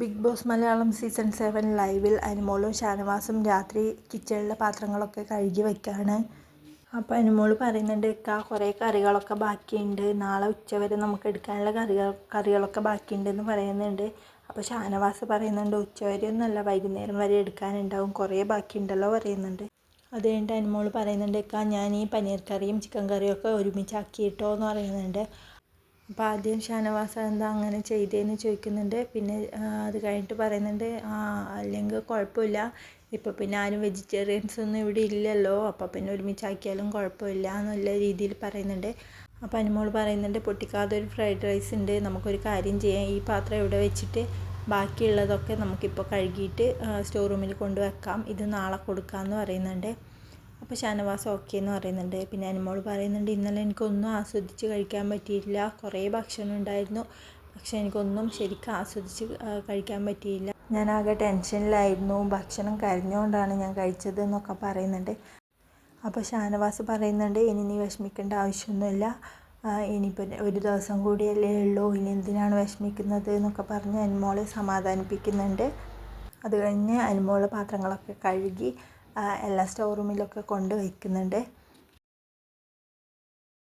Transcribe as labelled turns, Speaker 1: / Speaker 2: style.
Speaker 1: Big boss Malayalam season 7 ലൈവിൽ അനുമോളും ഷാനവാസും രാത്രി കിച്ചണിലെ പാത്രങ്ങളൊക്കെ കഴുകി വയ്ക്കുകയാണ്. അപ്പോൾ അനുമോൾ പറയുന്നുണ്ട്, കുറേ കറികളൊക്കെ ബാക്കിയുണ്ട്, നാളെ ഉച്ചവരെ നമുക്ക് എടുക്കാനുള്ള കറികളൊക്കെ ബാക്കിയുണ്ടെന്ന് പറയുന്നുണ്ട്. അപ്പോൾ ഷാനവാസ് പറയുന്നുണ്ട്, ഉച്ചവരെ ഒന്നുമല്ല, വൈകുന്നേരം വരെ എടുക്കാനുണ്ടാവും, കുറേ ബാക്കിയുണ്ടല്ലോ പറയുന്നുണ്ട്. അത് കഴിഞ്ഞിട്ട് അനുമോൾ പറയുന്നുണ്ട്, ഞാൻ ഈ പനീർ കറിയും ചിക്കൻ കറിയും ഒക്കെ ഒരുമിച്ചാക്കിയിട്ടോ എന്ന് പറയുന്നുണ്ട്. അപ്പോൾ ആദ്യം ഷാനവാസ് എന്താ അങ്ങനെ ചെയ്തതെന്ന് ചോദിക്കുന്നുണ്ട്. പിന്നെ അത് കഴിഞ്ഞിട്ട് പറയുന്നുണ്ട്, അല്ലെങ്കിൽ കുഴപ്പമില്ല, ഇപ്പോൾ പിന്നെ ആരും വെജിറ്റേറിയൻസ് ഒന്നും ഇവിടെ ഇല്ലല്ലോ, അപ്പോൾ പിന്നെ ഒരുമിച്ചാക്കിയാലും കുഴപ്പമില്ല എന്നുള്ള രീതിയിൽ പറയുന്നുണ്ട്. അപ്പോൾ അനുമോൾ പറയുന്നുണ്ട്, പൊട്ടിക്കാതെ ഒരു ഫ്രൈഡ് റൈസ് ഉണ്ട്, നമുക്കൊരു കാര്യം ചെയ്യാം, ഈ പാത്രം ഇവിടെ വെച്ചിട്ട് ബാക്കിയുള്ളതൊക്കെ നമുക്കിപ്പോൾ കഴുകിയിട്ട് സ്റ്റോർ റൂമിൽ കൊണ്ടുവെക്കാം, ഇത് നാളെ കൊടുക്കാമെന്ന് പറയുന്നുണ്ട്. അപ്പോൾ ഷാനവാസ് ഓക്കെ എന്ന് പറയുന്നുണ്ട്. പിന്നെ അനുമോൾ പറയുന്നുണ്ട്, ഇന്നലെ എനിക്കൊന്നും ആസ്വദിച്ച് കഴിക്കാൻ പറ്റിയില്ല, കുറേ ഭക്ഷണം ഉണ്ടായിരുന്നു, പക്ഷേ എനിക്കൊന്നും ശരിക്കും ആസ്വദിച്ച് കഴിക്കാൻ പറ്റിയില്ല, ഞാൻ ആകെ ടെൻഷനിലായിരുന്നു, ഭക്ഷണം കരിഞ്ഞുകൊണ്ടാണ് ഞാൻ കഴിച്ചത് എന്നൊക്കെ പറയുന്നുണ്ട്. അപ്പോൾ ഷാനവാസ് പറയുന്നുണ്ട്, ഇനി നീ വിഷമിക്കേണ്ട ആവശ്യമൊന്നുമില്ല, ഇനിയിപ്പോൾ ഒരു ദിവസം കൂടിയല്ലേ ഉള്ളൂ, ഇനി എന്തിനാണ് വിഷമിക്കുന്നത് എന്നൊക്കെ പറഞ്ഞ് അനുമോളെ സമാധാനിപ്പിക്കുന്നുണ്ട്. അത് കഴിഞ്ഞ് അനുമോൾ പാത്രങ്ങളൊക്കെ കഴുകി എല്ലാ സ്റ്റോർ റൂമിലൊക്കെ കൊണ്ട് വയ്ക്കുന്നുണ്ട്.